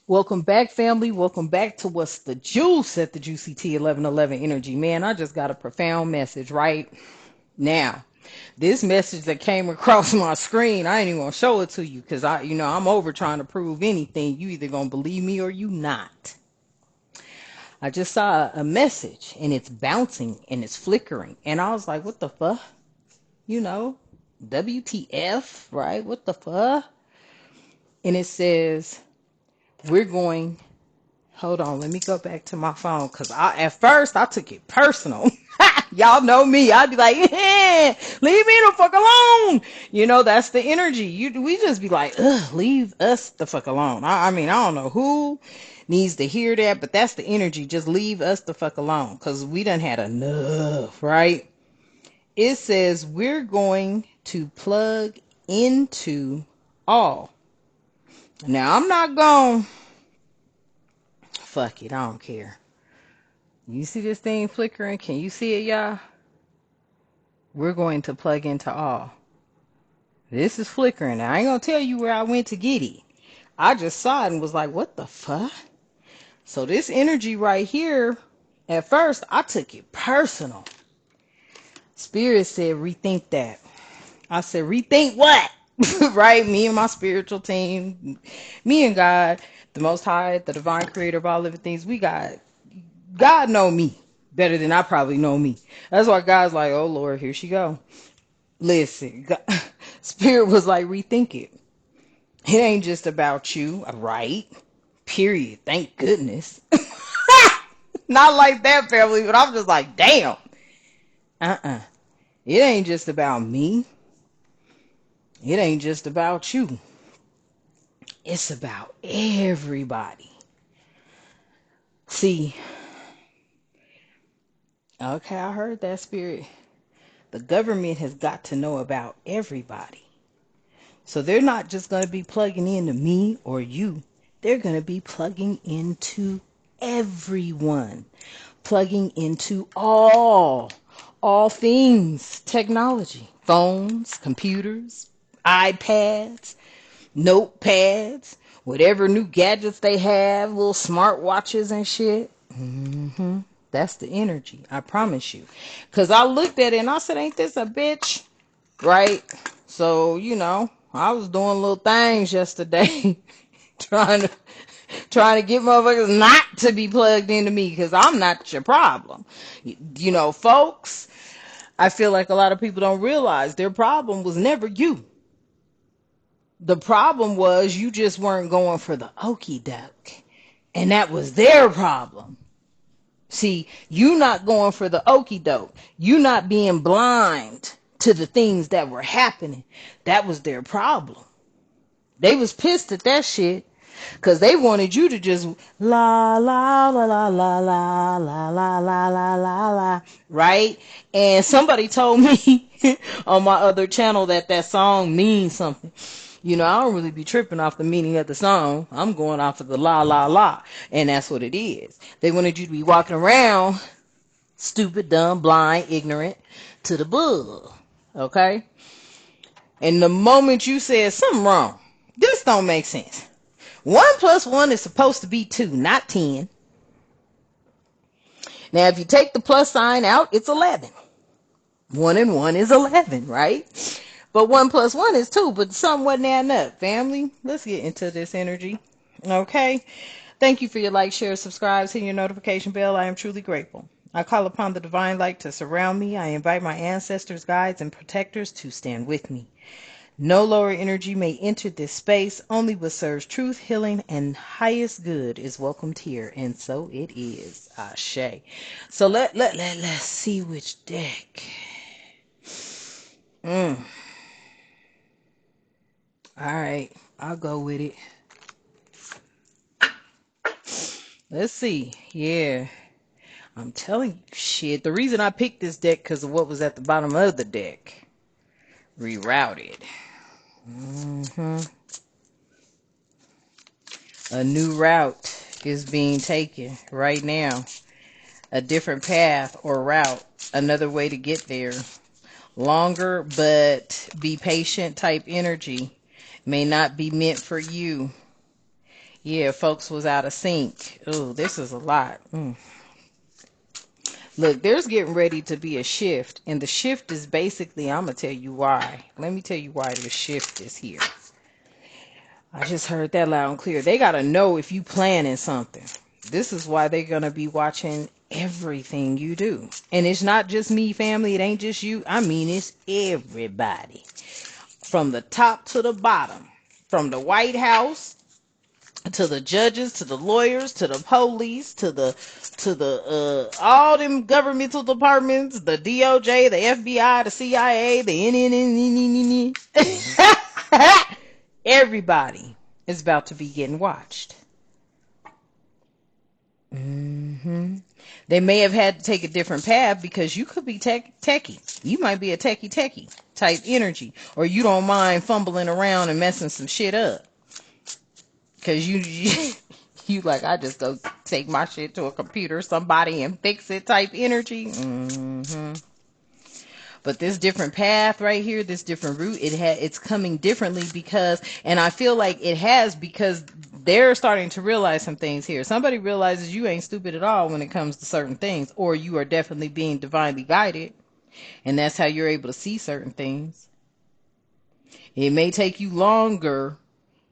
Welcome back, family. Welcome back to What's the Juice at the Juicy T 1111 Energy. Man, I just got a profound message right now. This message that came across my screen, I ain't even gonna show it to you because I'm over trying to prove anything. You either gonna believe me or you not. I just saw a message and it's bouncing and it's flickering, and I was like, what the fuck? You know, WTF, right? What the fuck? And it says, we're going hold on, let me go back to my phone because at first I took it personal. Y'all know me. I'd be like, yeah, leave me the fuck alone. That's the energy. We just be like, ugh, leave us the fuck alone. I mean, I don't know who needs to hear that, but that's the energy. Just leave us the fuck alone because we done had enough, right? It says we're going to plug into all. Now, I'm not going, fuck it, I don't care. You see this thing flickering? Can you see it, y'all? We're going to plug into all. This is flickering. Now, I ain't going to tell you where I went to get it. I just saw it and was like, what the fuck? So this energy right here, at first, I took it personal. Spirit said, rethink that. I said, rethink what? Right? Me and my spiritual team, me and God, the Most High, the divine creator of all living things, God know me better than I probably know me. That's why God's like, oh Lord, here she go. Listen, God, Spirit was like, rethink it. It ain't just about you, right? Period. Thank goodness. Not like that, family, but I'm just like, damn. It ain't just about me. It ain't just about you. It's about everybody. See, okay, I heard that, Spirit. The government has got to know about everybody. So they're not just going to be plugging into me or you. They're going to be plugging into everyone. Plugging into all things technology. Phones, computers, iPads, notepads, whatever new gadgets they have, little smartwatches and shit. That's the energy, I promise you. Because I looked at it and I said, ain't this a bitch? Right? So, I was doing little things yesterday trying to get motherfuckers not to be plugged into me because I'm not your problem. Folks, I feel like a lot of people don't realize their problem was never you. The problem was you just weren't going for the okie doke. And that was their problem. See, you not going for the okie doke. You not being blind to the things that were happening. That was their problem. They was pissed at that shit because they wanted you to just la la la la la la la la la la la la, right? And somebody told me on my other channel that song means something. I don't really be tripping off the meaning of the song. I'm going off of the la la la, and that's what it is. They wanted you to be walking around stupid, dumb, blind, ignorant to the bull. Okay? And the moment you said something wrong, this don't make sense. 1 plus 1 is supposed to be 2, not 10. Now, if you take the plus sign out, it's 11. 1 and 1 is 11, right? But 1 plus 1 is 2, but something wasn't adding up. Family, let's get into this energy. Okay? Thank you for your like, share, subscribe, hit your notification bell. I am truly grateful. I call upon the divine light to surround me. I invite my ancestors, guides, and protectors to stand with me. No lower energy may enter this space. Only what serves truth, healing, and highest good is welcomed here. And so it is. Ashe. So let's see which deck. All right. I'll go with it. Let's see. Yeah. I'm telling you, shit. The reason I picked this deck because of what was at the bottom of the deck. Rerouted. A new route is being taken right now. A different path or route. Another way to get there. Longer but be patient type energy may not be meant for you. Yeah, folks was out of sync. Oh, this is a lot. Look, there's getting ready to be a shift, and the shift is basically, I'm going to tell you why. Let me tell you why the shift is here. I just heard that loud and clear. They got to know if you planning something. This is why they're going to be watching everything you do. And it's not just me, family. It ain't just you. I mean, it's everybody. From the top to the bottom. From the White House to the judges, to the lawyers, to the police, to the all them governmental departments, the DOJ, the FBI, the CIA, the NNN. Everybody is about to be getting watched. They may have had to take a different path because you could be techie. You might be a techie type energy, or you don't mind fumbling around and messing some shit up. Cause you like, I just go take my shit to a computer, somebody, and fix it type energy. But this different path right here, this different route, it's coming differently because, and I feel like it has because they're starting to realize some things here. Somebody realizes you ain't stupid at all when it comes to certain things, or you are definitely being divinely guided, and that's how you're able to see certain things. It may take you longer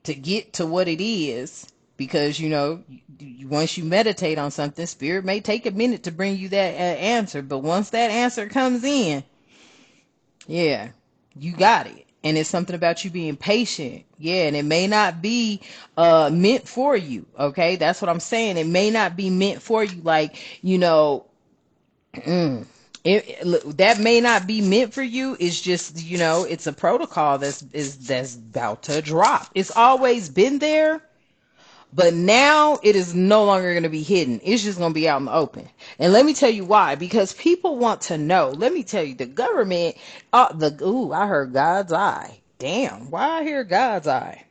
to get to what it is because, once you meditate on something, spirit may take a minute to bring you that answer, but once that answer comes in, yeah, you got it. And it's something about you being patient. Yeah, and it may not be meant for you. Okay, that's what I'm saying. It may not be meant for you. Like, that may not be meant for you. It's just, it's a protocol that's about to drop. It's always been there. But now it is no longer going to be hidden. It's just going to be out in the open. And let me tell you why. Because people want to know. Let me tell you, the government, I heard God's eye. Damn, why I hear God's eye?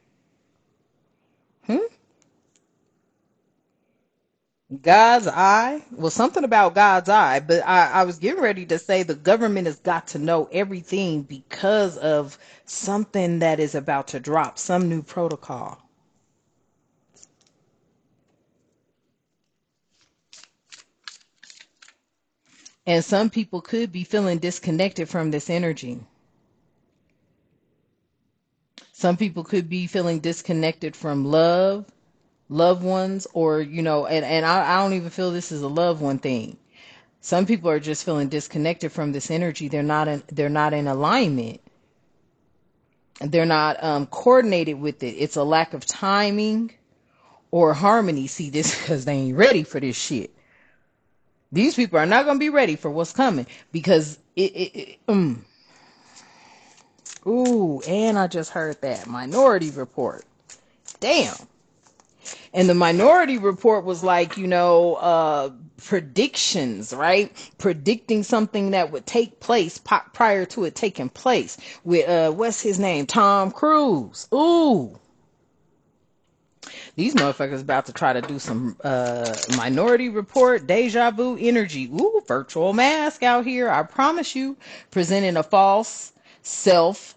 God's eye? Well, something about God's eye. But I was getting ready to say the government has got to know everything because of something that is about to drop. Some new protocol. And some people could be feeling disconnected from this energy. Some people could be feeling disconnected from loved ones, or, and I don't even feel this is a loved one thing. Some people are just feeling disconnected from this energy. They're not in alignment. They're not coordinated with it. It's a lack of timing or harmony. See, this because they ain't ready for this shit. These people are not going to be ready for what's coming because Ooh, and I just heard that Minority Report. Damn. And the Minority Report was like, predictions, right? Predicting something that would take place prior to it taking place with, what's his name? Tom Cruise. Ooh. These motherfuckers about to try to do some Minority Report, deja vu energy. Ooh, virtual mask out here. I promise you, presenting a false self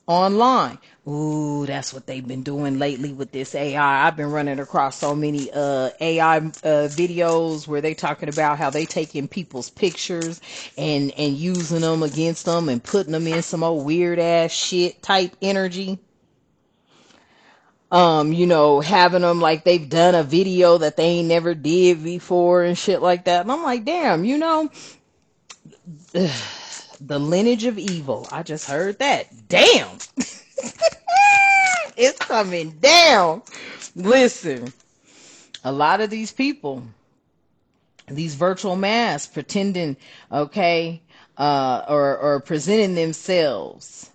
online. Ooh, that's what they've been doing lately with this AI. I've been running across so many AI videos where they talking about how they taking people's pictures and using them against them and putting them in some old weird ass shit type energy. Having them like they've done a video that they ain't never did before and shit like that. And I'm like, damn, the lineage of evil. I just heard that. Damn. It's coming down. Listen, a lot of these people, these virtual masks pretending, okay, or presenting themselves,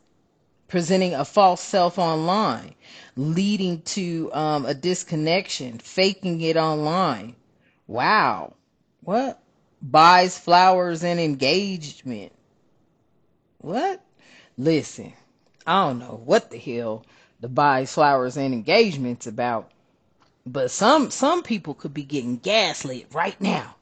presenting a false self online, leading to a disconnection, faking it online. Wow. What? Buys flowers and engagement. What? Listen, I don't know what the hell the buys flowers and engagements about, but some people could be getting gaslit right now.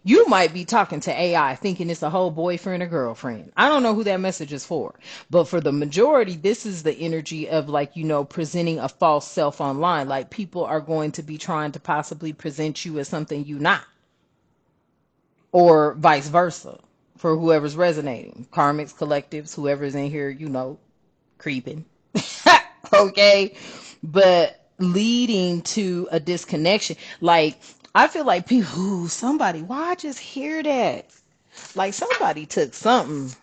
You might be talking to AI thinking it's a whole boyfriend or girlfriend. I don't know who that message is for. But for the majority, this is the energy of, like, presenting a false self online. Like, people are going to be trying to possibly present you as something you not. Or vice versa for whoever's resonating. Karmics, collectives, whoever's in here, creeping. Okay? But leading to a disconnection. Like, I feel like people, why I just hear that? Like, somebody took something,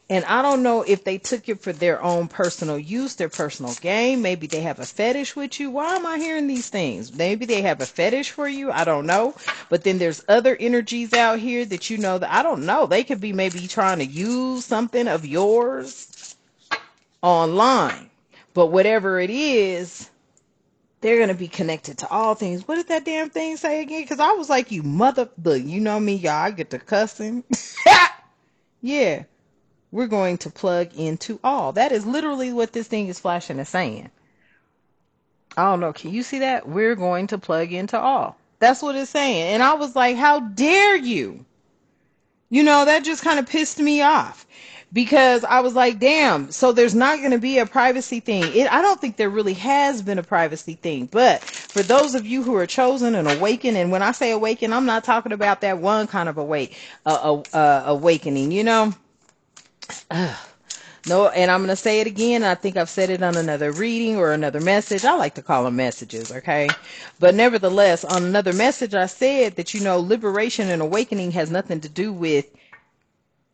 and I don't know if they took it for their own personal use, their personal gain. Maybe they have a fetish with you. Why am I hearing these things? Maybe they have a fetish for you. I don't know. But then there's other energies out here that that I don't know. They could be maybe trying to use something of yours online. But whatever it is, they're going to be connected to all things. What did that damn thing say again? Because I was like, look, you know me, y'all. I get to cussing. Yeah. We're going to plug into all. That is literally what this thing is flashing and saying. I don't know. Can you see that? We're going to plug into all. That's what it's saying. And I was like, how dare you? That just kind of pissed me off. Because I was like, damn, so there's not going to be a privacy thing. I don't think there really has been a privacy thing. But for those of you who are chosen and awakened, and when I say awaken, I'm not talking about that one kind of awakening, No, and I'm going to say it again. I think I've said it on another reading or another message. I like to call them messages, okay? But nevertheless, on another message, I said that, liberation and awakening has nothing to do with,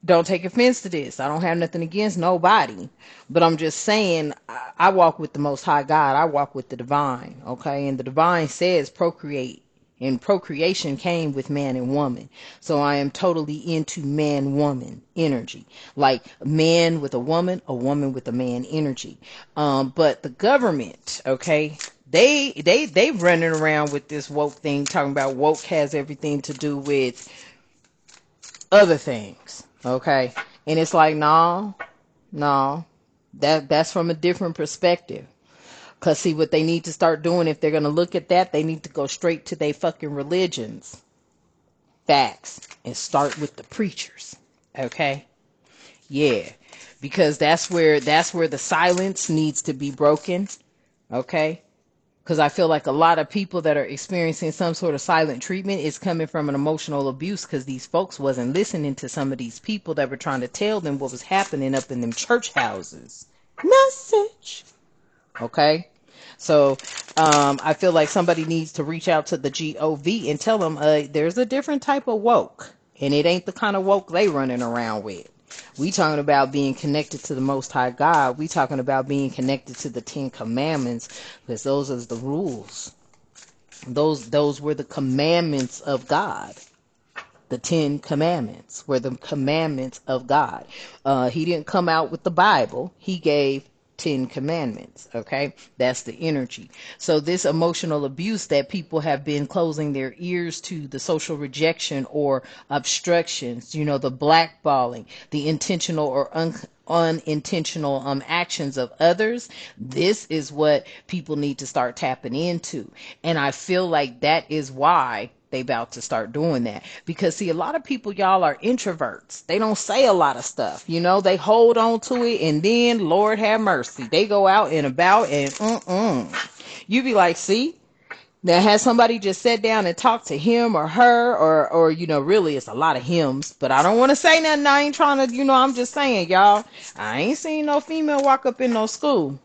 don't take offense to this. I don't have nothing against nobody. But I'm just saying, I walk with the Most High God. I walk with the divine, okay? And the divine says procreate. And procreation came with man and woman. So I am totally into man-woman energy. Like man with a woman with a man energy. But the government, okay, they running around with this woke thing, talking about woke has everything to do with other things, okay? And it's like, no, that's from a different perspective. Because, see, what they need to start doing, if they're going to look at that, they need to go straight to their fucking religions. Facts. And start with the preachers. Okay? Yeah. Because that's where the silence needs to be broken. Okay? Because I feel like a lot of people that are experiencing some sort of silent treatment is coming from an emotional abuse, because these folks wasn't listening to some of these people that were trying to tell them what was happening up in them church houses. Message. Okay, so I feel like somebody needs to reach out to the GOV and tell them there's a different type of woke, and it ain't the kind of woke they running around with. We talking about being connected to the Most High God. We talking about being connected to the 10 Commandments, because those are the rules. Those were the commandments of God. The 10 Commandments were the commandments of God. He didn't come out with the Bible. He gave 10 Commandments. Okay, that's the energy. So this emotional abuse that people have been closing their ears to, the social rejection or obstructions, the blackballing, the intentional or unintentional actions of others. This is what people need to start tapping into. And I feel like that is why they about to start doing that. Because, see, a lot of people, y'all, are introverts. They don't say a lot of stuff. They hold on to it, and then, Lord have mercy, they go out and about, and you be like, see, now has somebody just sat down and talked to him or her, or really it's a lot of hims, but I don't want to say nothing. I ain't trying to, I'm just saying, y'all, I ain't seen no female walk up in no school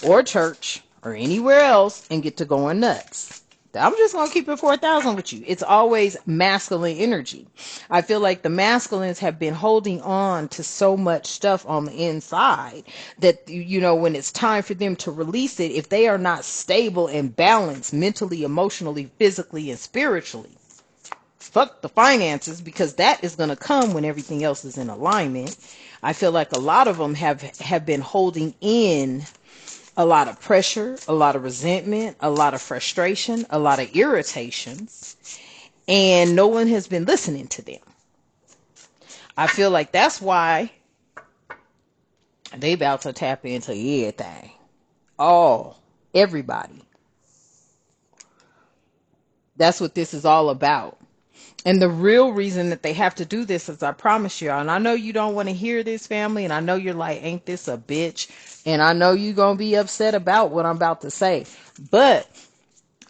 or church or anywhere else and get to going nuts. I'm just going to keep it 4,000 with you. It's always masculine energy. I feel like the masculines have been holding on to so much stuff on the inside that, when it's time for them to release it, if they are not stable and balanced mentally, emotionally, physically, and spiritually, fuck the finances, because that is going to come when everything else is in alignment. I feel like a lot of them have been holding in a lot of pressure, a lot of resentment, a lot of frustration, a lot of irritations, and no one has been listening to them. I feel like that's why they about to tap into everything. Everybody. That's what this is all about. And the real reason that they have to do this is, I promise you, and I know you don't want to hear this, family, and I know you're like, ain't this a bitch? And I know you're going to be upset about what I'm about to say. But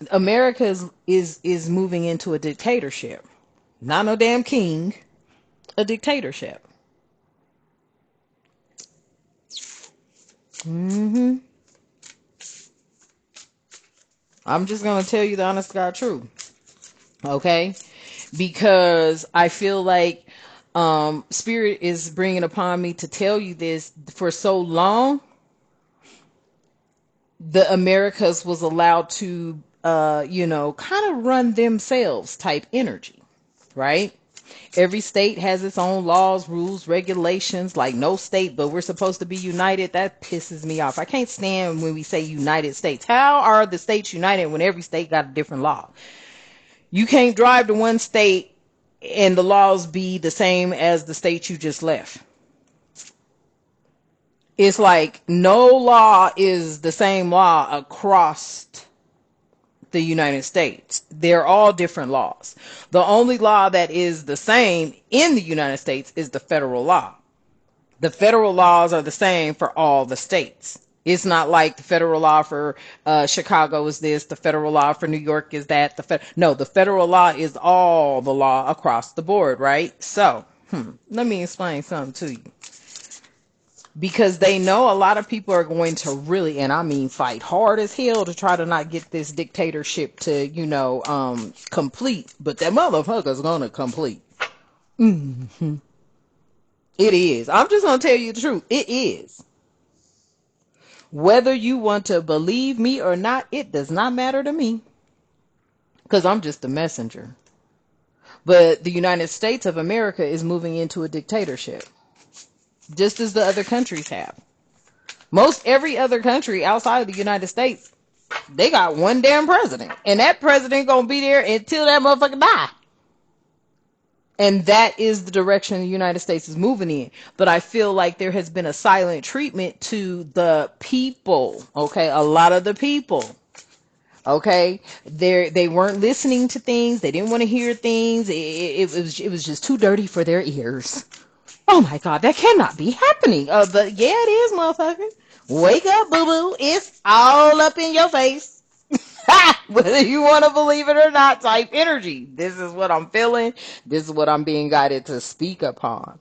America is moving into a dictatorship. Not no damn king, a dictatorship. hmm I'm just going to tell you the honest God truth. Okay? Because I feel like Spirit is bringing upon me to tell you this. For so long, the Americas was allowed to, kind of run themselves type energy, right? Every state has its own laws, rules, regulations, like no state, but we're supposed to be united. That pisses me off. I can't stand when we say United States. How are the states united when every state got a different law? You can't drive to one state and the laws be the same as the state you just left. It's like no law is the same law across the United States. They're all different laws. The only law that is the same in the United States is the federal law. The federal laws are the same for all the states. It's not like the federal law for Chicago is this, the federal law for New York is that. No, the federal law is all the law across the board, right? So, let me explain something to you. Because they know a lot of people are going to really, and I mean fight hard as hell to try to not get this dictatorship to, complete. But that motherfucker's gonna complete. It is. I'm just gonna tell you the truth. It is. Whether you want to believe me or not, it does not matter to me. Because I'm just a messenger. But the United States of America is moving into a dictatorship. Just as the other countries have. Most every other country outside of the United States, they got one damn president. And that president gonna be there until that motherfucker die. And that is the direction the United States is moving in. But I feel like there has been a silent treatment to the people. Okay, a lot of the people. Okay, they weren't listening to things. They didn't want to hear things. It was just too dirty for their ears. Oh my God, that cannot be happening. But yeah, it is, motherfucker. Wake up, boo-boo. It's all up in your face. Whether you want to believe it or not, type energy. This is what I'm feeling. This is what I'm being guided to speak upon.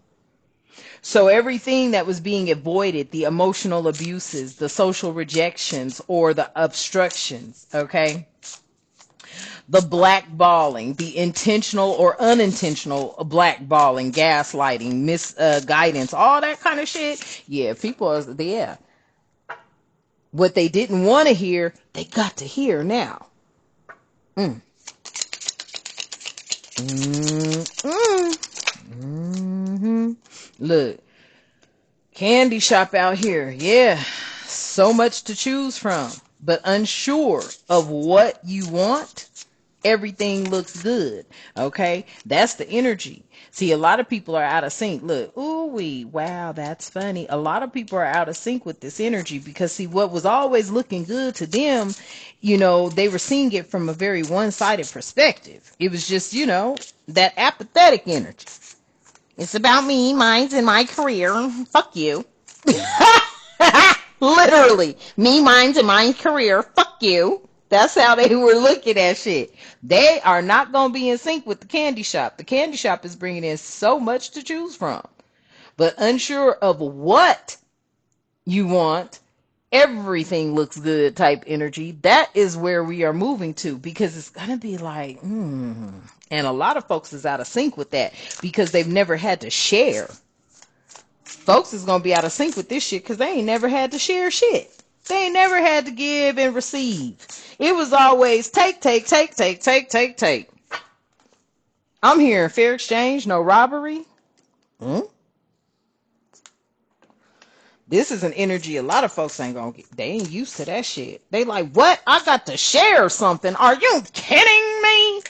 So everything that was being avoided, the emotional abuses, the social rejections, or the obstructions, okay? The blackballing, the intentional or unintentional blackballing, gaslighting, misguidance, all that kind of shit. Yeah, people are, yeah. What they didn't want to hear, they got to hear now. Mm. Mm-hmm. Look, candy shop out here. Yeah, so much to choose from, but unsure of what you want. Everything looks good. Okay, that's the energy. See, a lot of people are out of sync. Look, wow, that's funny. A lot of people are out of sync with this energy because, see, what was always looking good to them, they were seeing it from a very one-sided perspective. It was just, that apathetic energy. It's about me, mine's, and my career. Fuck you. Literally, me, mine's, and my career. Fuck you. That's how they were looking at shit. They are not going to be in sync with the candy shop. The candy shop is bringing in so much to choose from. But unsure of what you want, everything looks good type energy. That is where we are moving to, because it's going to be like, And a lot of folks is out of sync with that because they've never had to share. Folks is going to be out of sync with this shit because they ain't never had to share shit. They ain't never had to give and receive. It was always take. I'm hearing fair exchange, no robbery. This is an energy a lot of folks ain't gonna get. They ain't used to that shit. They like, what? I got to share something. Are you kidding me?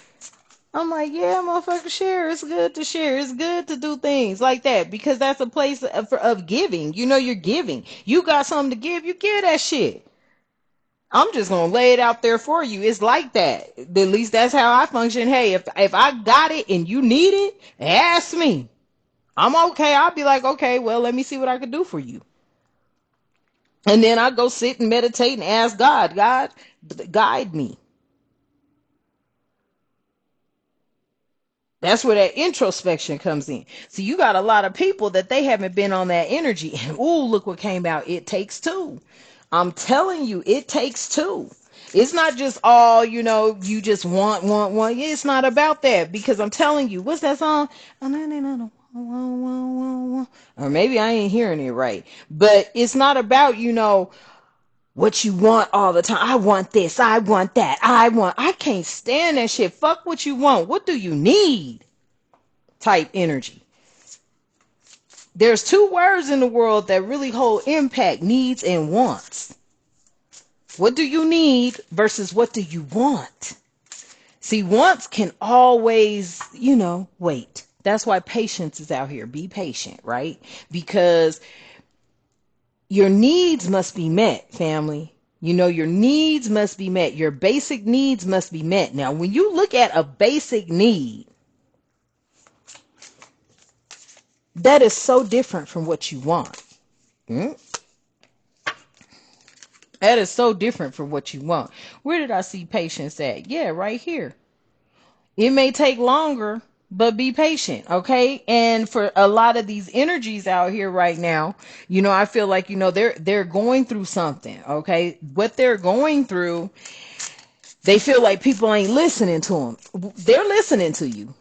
I'm like, yeah, motherfucker, share. It's good to share. It's good to do things like that because that's a place of giving. You're giving. You got something to give, you give that shit. I'm just gonna lay it out there for you. It's like that. At least that's how I function. Hey, if I got it and you need it, ask me. I'm okay. I'll be like, okay, well, let me see what I can do for you. And then I go sit and meditate and ask God, God, guide me. That's where that introspection comes in. So you got a lot of people that they haven't been on that energy. And ooh, look what came out. It takes two. I'm telling you, it takes two. It's not just all, you just want. It's not about that because I'm telling you, what's that song? Or maybe I ain't hearing it right. But it's not about, what you want all the time. I want this. I want that. I can't stand that shit. Fuck what you want. What do you need? Type energy. There's two words in the world that really hold impact: needs and wants. What do you need versus what do you want? See, wants can always, wait. That's why patience is out here. Be patient, right? Because your needs must be met, family. Your needs must be met. Your basic needs must be met. Now, when you look at a basic need, that is so different from what you want. That is so different from what you want. Where did I see patience at? Yeah, right here. It may take longer, but be patient, okay? And for a lot of these energies out here right now, I feel like, they're going through something, okay? What they're going through, they feel like people ain't listening to them. They're listening to you,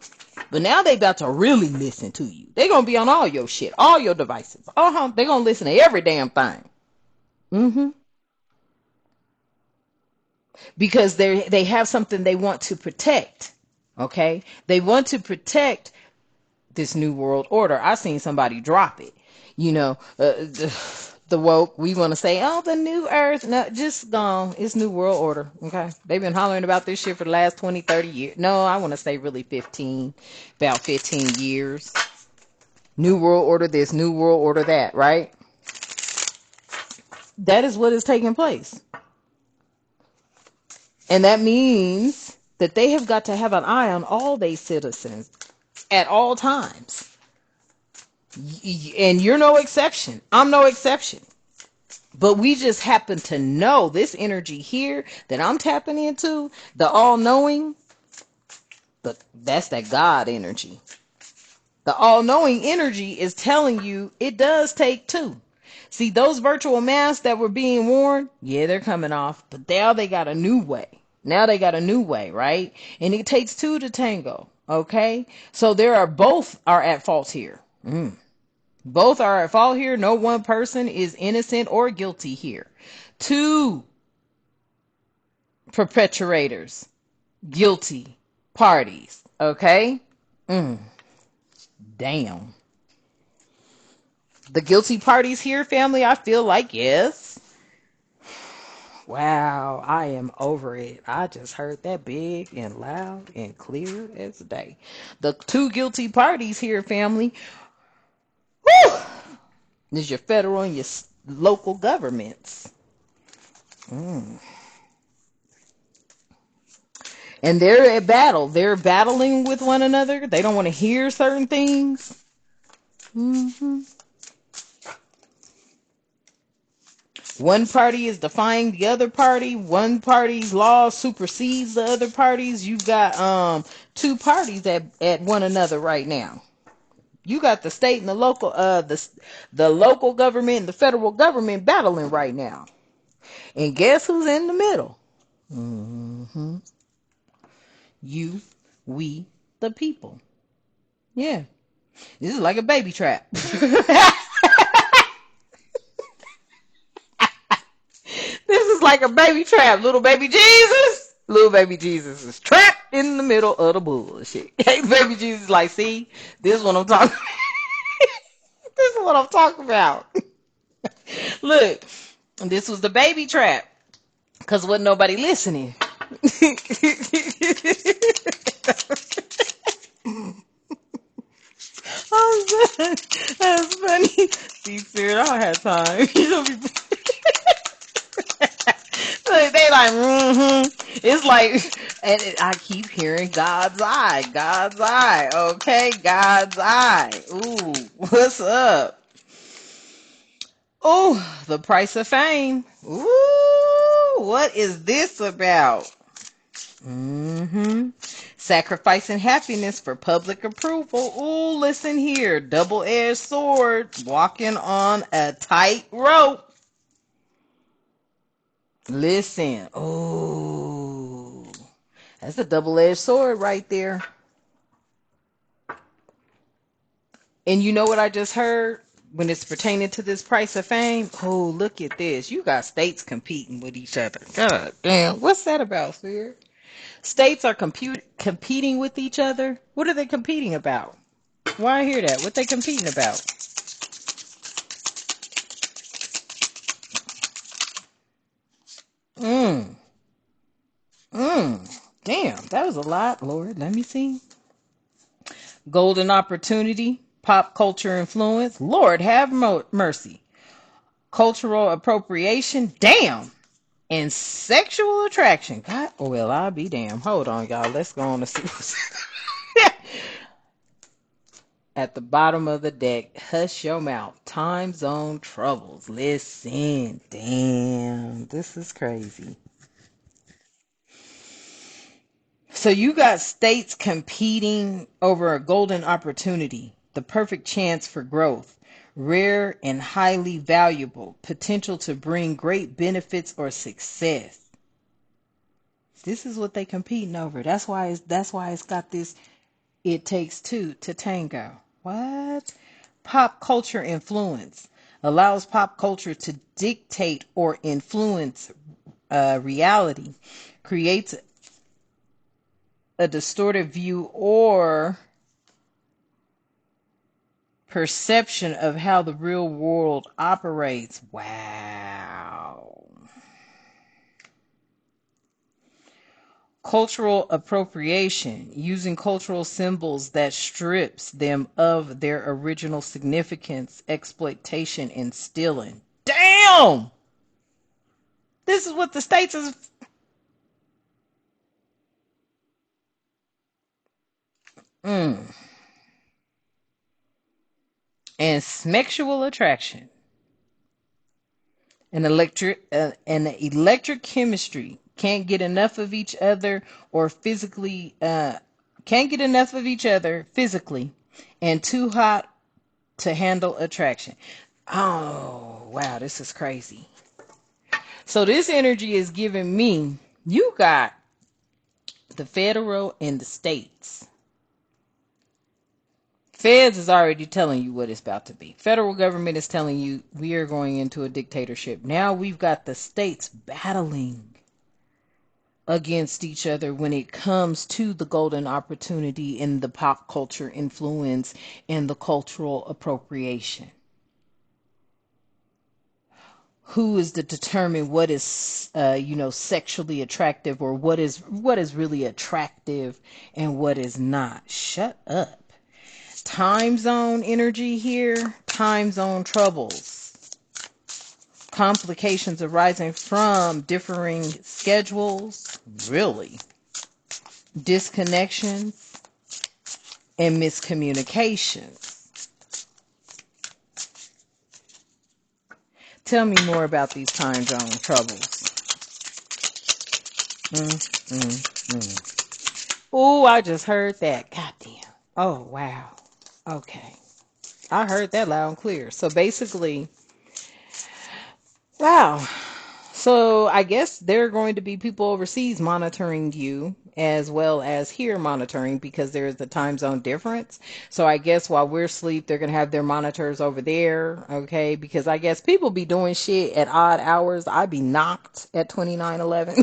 but now they about to really listen to you. They're going to be on all your shit, all your devices. They're going to listen to every damn thing. Because they have something they want to protect, okay? They want to protect this new world order. I seen somebody drop it. The woke, we want to say, oh, the new earth. No, just gone. It's new world order, okay? They've been hollering about this shit for the last 20, 30 years. No, I want to say really about 15 years. New world order this, new world order that, right? That is what is taking place. And that means that they have got to have an eye on all their citizens at all times. And you're no exception. I'm no exception. But we just happen to know this energy here that I'm tapping into, the all-knowing, but that's that God energy. The all-knowing energy is telling you it does take two. See, those virtual masks that were being worn, yeah, they're coming off, but now they got a new way. Now they got a new way, right? And it takes two to tango, okay? So both are at fault here. Both are at fault here. No one person is innocent or guilty here. Two perpetrators, guilty parties, okay? Damn. The guilty parties here, family, I feel like, yes. Wow, I am over it. I just heard that big and loud and clear as day. The two guilty parties here, family. Woo! Is your federal and your local governments. And they're at battle. They're battling with one another. They don't want to hear certain things. One party is defying the other party. One party's law supersedes the other party's. You've got two parties at one another right now. You got the state and the local the local government and the federal government battling right now. And guess who's in the middle? You, we, the people. Yeah. This is like a baby trap. This is like a baby trap. Little baby Jesus is trapped in the middle of the bullshit. Hey, baby Jesus is like, see, this is what I'm talking This is what I'm talking about. Look, this was the baby trap. Because wasn't nobody listening. Oh, that's funny. See, Spirit, I don't have time. Look, they like, it's like, and I keep hearing God's eye, God's eye. Okay, God's eye. Ooh, what's up? Oh, the price of fame. Ooh, what is this about? Sacrificing happiness for public approval. Ooh, listen here. Double-edged sword. Walking on a tight rope. Listen. Ooh. That's a double-edged sword right there. And you know what I just heard when it's pertaining to this price of fame? Oh, look at this. You got states competing with each other. God damn. What's that about, Fear? States are competing with each other. What are they competing about? Why I hear that? What they competing about? Mm. Damn, that was a lot, Lord. Let me see. Golden opportunity, pop culture influence. Lord, have mercy. Cultural appropriation. Damn. And sexual attraction. God, oh, well, I'll be damned. Hold on, y'all. Let's go on to see what's at the bottom of the deck. Hush your mouth. Time zone troubles. Listen. Damn. This is crazy. So you got states competing over a golden opportunity, the perfect chance for growth, rare and highly valuable, potential to bring great benefits or success. This is what they competing over. That's why it's got this it takes two to tango. What? Pop culture influence allows pop culture to dictate or influence reality, creates a distorted view or perception of how the real world operates. Wow. Cultural appropriation, using cultural symbols that strips them of their original significance, exploitation, and stealing. Damn! This is what the states is. Mm. And sexual attraction. An electric chemistry can't get enough of each other or physically can't get enough of each other physically and too hot to handle attraction. Oh wow, this is crazy. So this energy is giving me, you got the federal and the states. Feds is already telling you what it's about to be. Federal government is telling you we are going into a dictatorship. Now we've got the states battling against each other when it comes to the golden opportunity and the pop culture influence and the cultural appropriation. Who is to determine what is sexually attractive, or what is really attractive and what is not? Shut up. Time zone energy here. Time zone troubles. Complications arising from differing schedules. Really. Disconnections and miscommunications. Tell me more about these time zone troubles. Oh, I just heard that. Goddamn. Oh, wow. Okay. I heard that loud and clear. So basically, wow. So I guess there are going to be people overseas monitoring you as well as here monitoring, because there is the time zone difference. So I guess while we're asleep, they're going to have their monitors over there. Okay. Because I guess people be doing shit at odd hours. I'd be knocked at 29:11.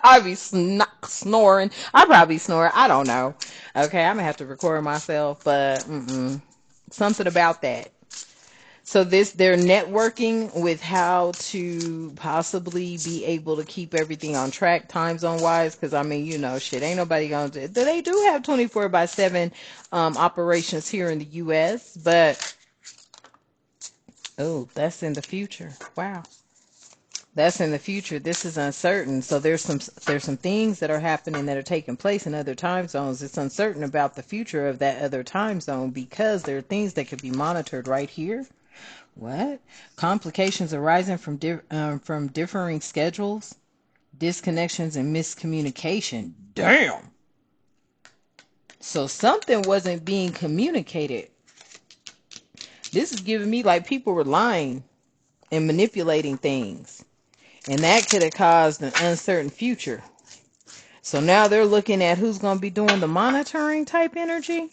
I'd be snoring. I'd probably snore. I don't know. Okay. I'm going to have to record myself, but something about that. So they're networking with how to possibly be able to keep everything on track time zone wise. Because I mean, shit, ain't nobody gonna do. They do have 24/7 operations here in the U.S., but oh, that's in the future. Wow, That's in the future. This is uncertain. So there's some things that are happening that are taking place in other time zones. It's uncertain about the future of that other time zone because there are things that could be monitored right here. What? Complications arising from differing schedules, disconnections, and miscommunication. Damn. So something wasn't being communicated. This is giving me like people were lying and manipulating things. And that could have caused an uncertain future. So now they're looking at who's going to be doing the monitoring type energy.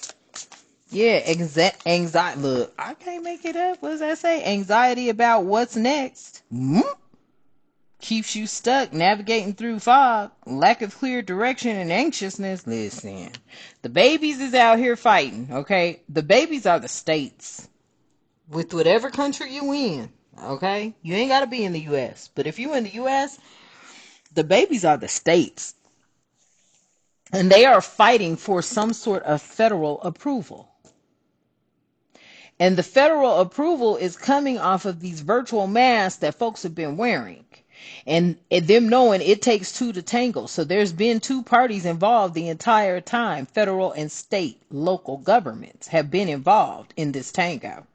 Yeah, anxiety. Look, I can't make it up. What does that say? Anxiety about what's next. Keeps you stuck navigating through fog, lack of clear direction, and anxiousness. Listen, the babies is out here fighting, okay? The babies are the states. With whatever country you in, okay? You ain't got to be in the U.S. But if you in the U.S., the babies are the states. And they are fighting for some sort of federal approval. And the federal approval is coming off of these virtual masks that folks have been wearing. And them knowing it takes two to tango. So there's been two parties involved the entire time. Federal and state, local governments have been involved in this tango.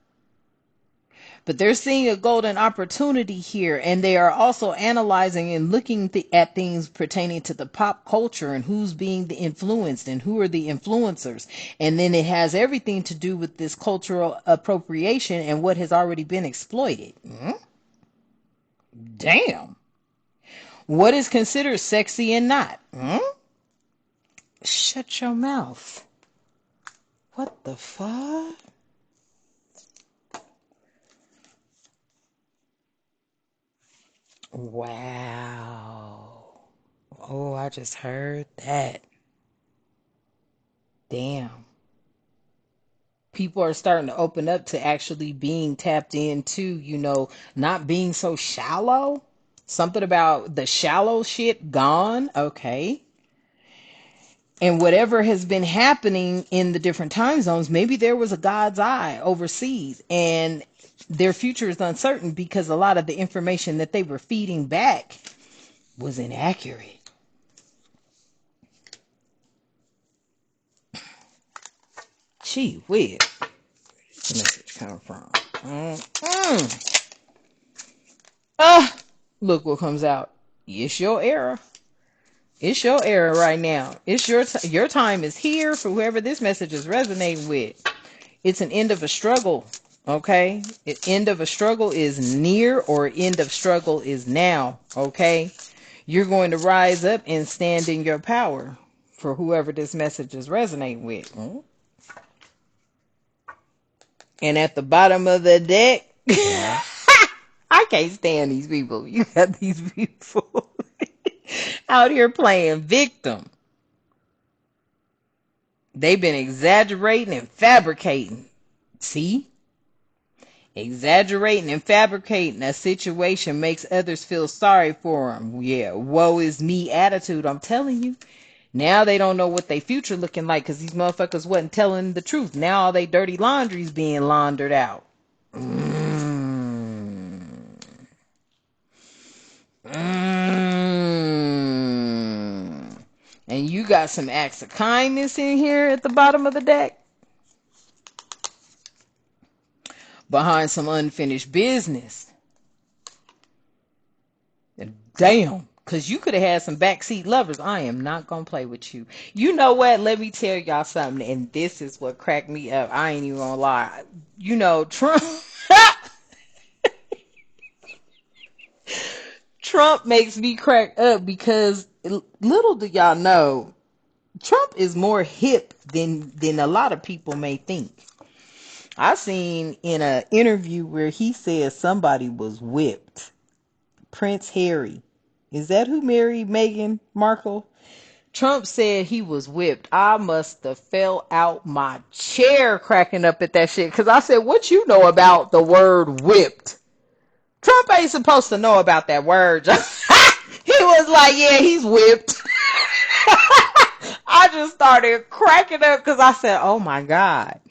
But they're seeing a golden opportunity here, and they are also analyzing and looking at things pertaining to the pop culture and who's being influenced and who are the influencers. And then it has everything to do with this cultural appropriation and what has already been exploited. Damn. What is considered sexy and not? Shut your mouth. What the fuck? Wow. Oh, I just heard that. Damn. People are starting to open up to actually being tapped into, not being so shallow. Something about the shallow shit gone. Okay. And whatever has been happening in the different time zones, maybe there was a God's eye overseas and their future is uncertain because a lot of the information that they were feeding back was inaccurate. Gee whiz. Where's the message come from? Look what comes out. It's your era. It's your era right now. It's your time is here for whoever this message is resonating with. It's an end of a struggle. Okay? End of a struggle is near, or end of struggle is now. Okay? You're going to rise up and stand in your power for whoever this message is resonating with. And at the bottom of the deck, I can't stand these people. You got these people out here playing victim. They've been exaggerating and fabricating. See? Exaggerating and fabricating a situation makes others feel sorry for them. Yeah, woe is me attitude. I'm telling you. Now they don't know what their future looking like because these motherfuckers wasn't telling the truth. Now all they dirty laundry's being laundered out. And you got some acts of kindness in here at the bottom of the deck. Behind some unfinished business. Damn. Because you could have had some backseat lovers. I am not going to play with you. You know what? Let me tell y'all something. And this is what cracked me up. I ain't even going to lie. Trump. Trump makes me crack up because little do y'all know, Trump is more hip than a lot of people may think. I seen in an interview where he said somebody was whipped. Prince Harry. Is that who married Meghan Markle? Trump said he was whipped. I must have fell out my chair cracking up at that shit. Because I said, what you know about the word whipped? Trump ain't supposed to know about that word. He was like, yeah, he's whipped. I just started cracking up because I said, oh my God.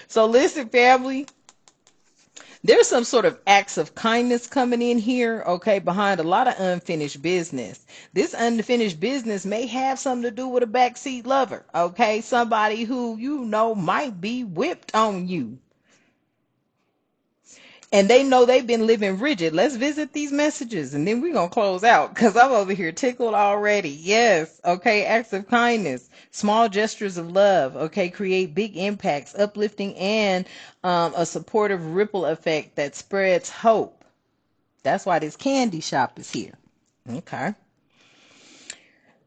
So listen, family. There's some sort of acts of kindness coming in here, okay, behind a lot of unfinished business. This unfinished business may have something to do with a backseat lover, okay? Somebody who you know might be whipped on you. And they know they've been living rigid. Let's visit these messages and then we're going to close out because I'm over here tickled already. Yes. Okay. Acts of kindness, small gestures of love. Okay. Create big impacts, uplifting and a supportive ripple effect that spreads hope. That's why this candy shop is here. Okay.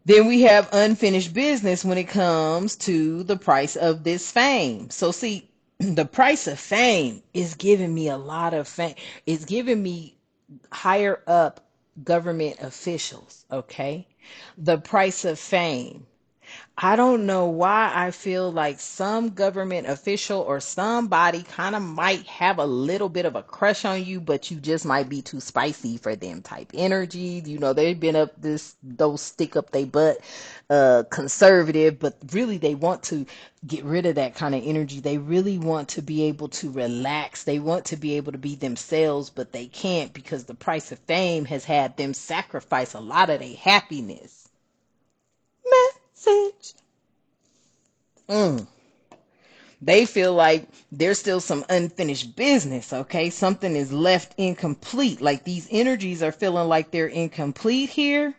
Then we have unfinished business when it comes to the price of this fame. So see, the price of fame is giving me a lot of fame. It's giving me higher up government officials, okay? The price of fame. I don't know why I feel like some government official or somebody kind of might have a little bit of a crush on you, but you just might be too spicy for them type energy. You know, they've been up those stick up they butt, conservative, but really they want to get rid of that kind of energy. They really want to be able to relax. They want to be able to be themselves, but they can't because the price of fame has had them sacrifice a lot of their happiness. Message. Mm. They feel like there's still some unfinished business, okay? Something is left incomplete. Like these energies are feeling like they're incomplete here.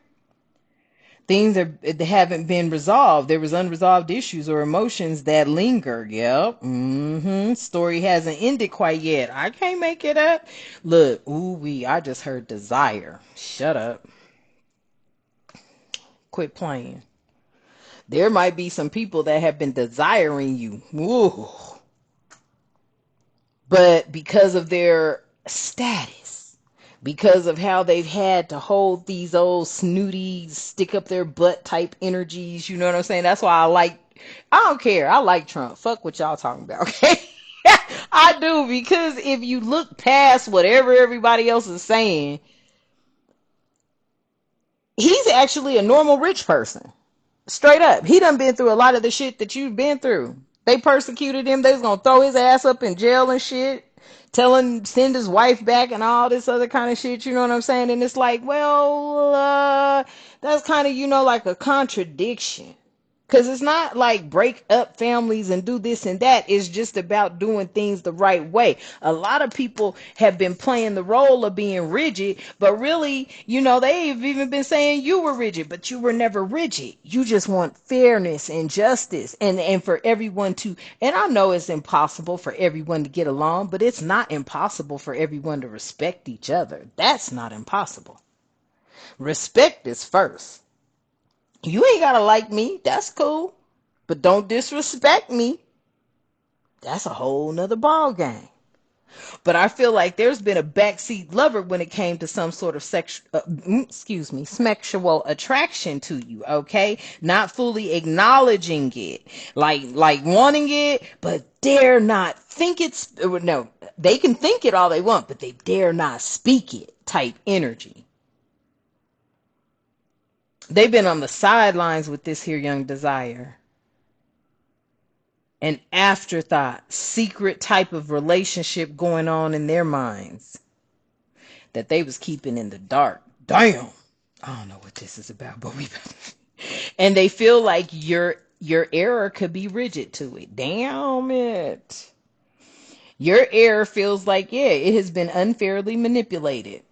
They haven't been resolved. There was unresolved issues or emotions that linger. Yep. Story hasn't ended quite yet. I can't make it up. Look, I just heard desire. Shut up. Quit playing. There might be some people that have been desiring you. Ooh. But because of their status, because of how they've had to hold these old snooty, stick up their butt type energies, you know what I'm saying? That's why I don't care. I like Trump. Fuck what y'all talking about, okay? I do, because if you look past whatever everybody else is saying, he's actually a normal rich person. Straight up. He done been through a lot of the shit that you've been through. They persecuted him. They was gonna throw his ass up in jail and shit. Send his wife back and all this other kind of shit. You know what I'm saying? And it's like, well, that's kind of, like a contradiction. Because it's not like break up families and do this and that. It's just about doing things the right way. A lot of people have been playing the role of being rigid, but really, they've even been saying you were rigid, but you were never rigid. You just want fairness and justice and for everyone to, and I know it's impossible for everyone to get along, but it's not impossible for everyone to respect each other. That's not impossible. Respect is first. You ain't gotta like me. That's cool. But don't disrespect me. That's a whole nother ball game. But I feel like there's been a backseat lover when it came to some sort of sexual attraction to you, okay? Not fully acknowledging it. Like wanting it, but dare not think it's, no, they can think it all they want, but they dare not speak it type energy. They've been on the sidelines with this here young desire. An afterthought, secret type of relationship going on in their minds that they was keeping in the dark. Damn. I don't know what this is about, but and they feel like your error could be rigid to it. Damn it. Your error feels like, yeah, it has been unfairly manipulated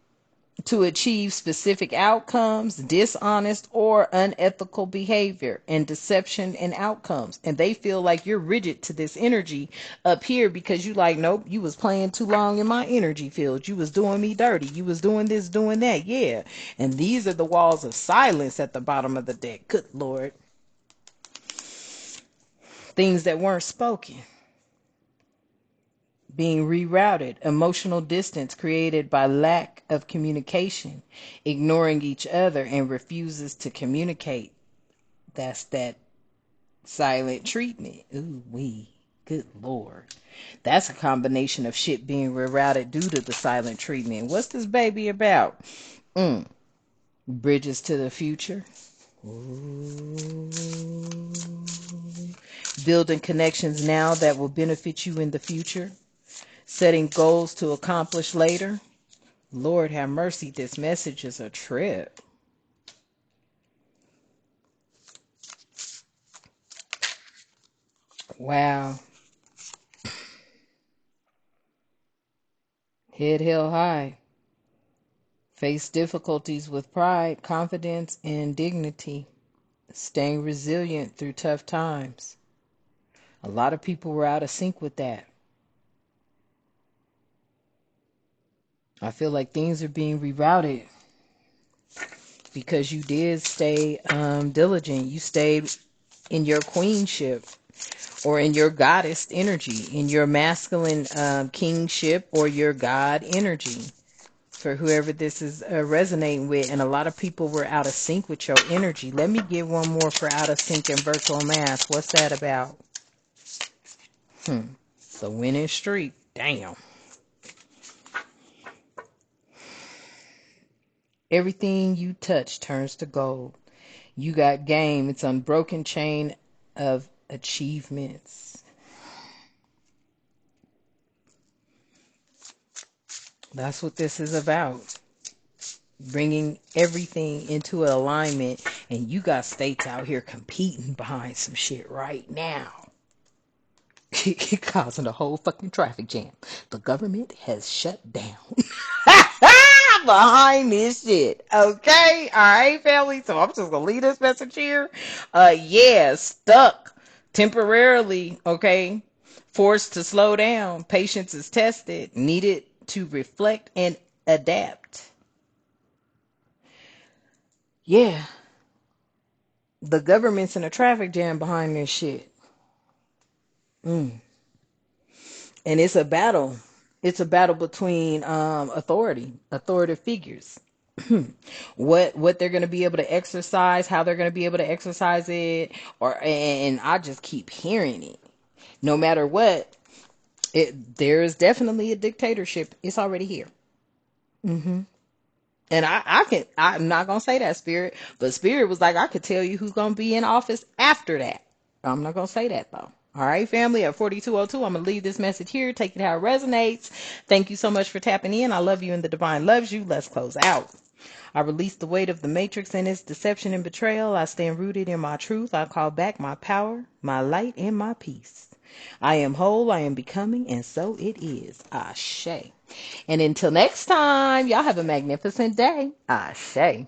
to achieve specific outcomes, dishonest or unethical behavior, and deception and outcomes. And they feel like you're rigid to this energy up here because you like, nope, you was playing too long in my energy field. You was doing me dirty. You was doing this, doing that. Yeah. And these are the walls of silence at the bottom of the deck. Good Lord. Things that weren't spoken. Being rerouted, emotional distance created by lack of communication, ignoring each other and refuses to communicate. That's that silent treatment. Ooh wee, good Lord. That's a combination of shit being rerouted due to the silent treatment. What's this baby about? Bridges to the future. Ooh. Building connections now that will benefit you in the future. Setting goals to accomplish later. Lord have mercy, this message is a trip. Wow. Head held high. Face difficulties with pride, confidence, and dignity. Staying resilient through tough times. A lot of people were out of sync with that. I feel like things are being rerouted because you did stay diligent. You stayed in your queenship or in your goddess energy, in your masculine kingship or your god energy. For whoever this is resonating with, and a lot of people were out of sync with your energy. Let me get one more for out of sync and virtual mass. What's that about? The winning streak. Damn. Everything you touch turns to gold. You got game. It's unbroken chain of achievements. That's what this is about. Bringing everything into alignment, and you got states out here competing behind some shit right now. Causing a whole fucking traffic jam. The government has shut down behind this shit. Okay? Alright, family? So I'm just gonna leave this message here. Yeah, stuck temporarily, okay? Forced to slow down. Patience is tested. Needed to reflect and adapt. Yeah. The government's in a traffic jam behind this shit. And it's a battle. It's a battle between authoritative figures. What they're going to be able to exercise, how they're going to be able to exercise it, and I just keep hearing it. No matter what, there is definitely a dictatorship. It's already here. And I'm not gonna say that, Spirit, but Spirit was like, I could tell you who's gonna be in office after that. I'm not gonna say that though. All right, family, at 4202, I'm gonna leave this message here. Take it how it resonates. Thank you so much for tapping in. I love you and the divine loves you. Let's close out. I release the weight of the matrix and its deception and betrayal. I stand rooted in my truth. I call back my power, my light, and my peace. I am whole, I am becoming, and so it is. Ashe. And until next time, y'all have a magnificent day. Ashe.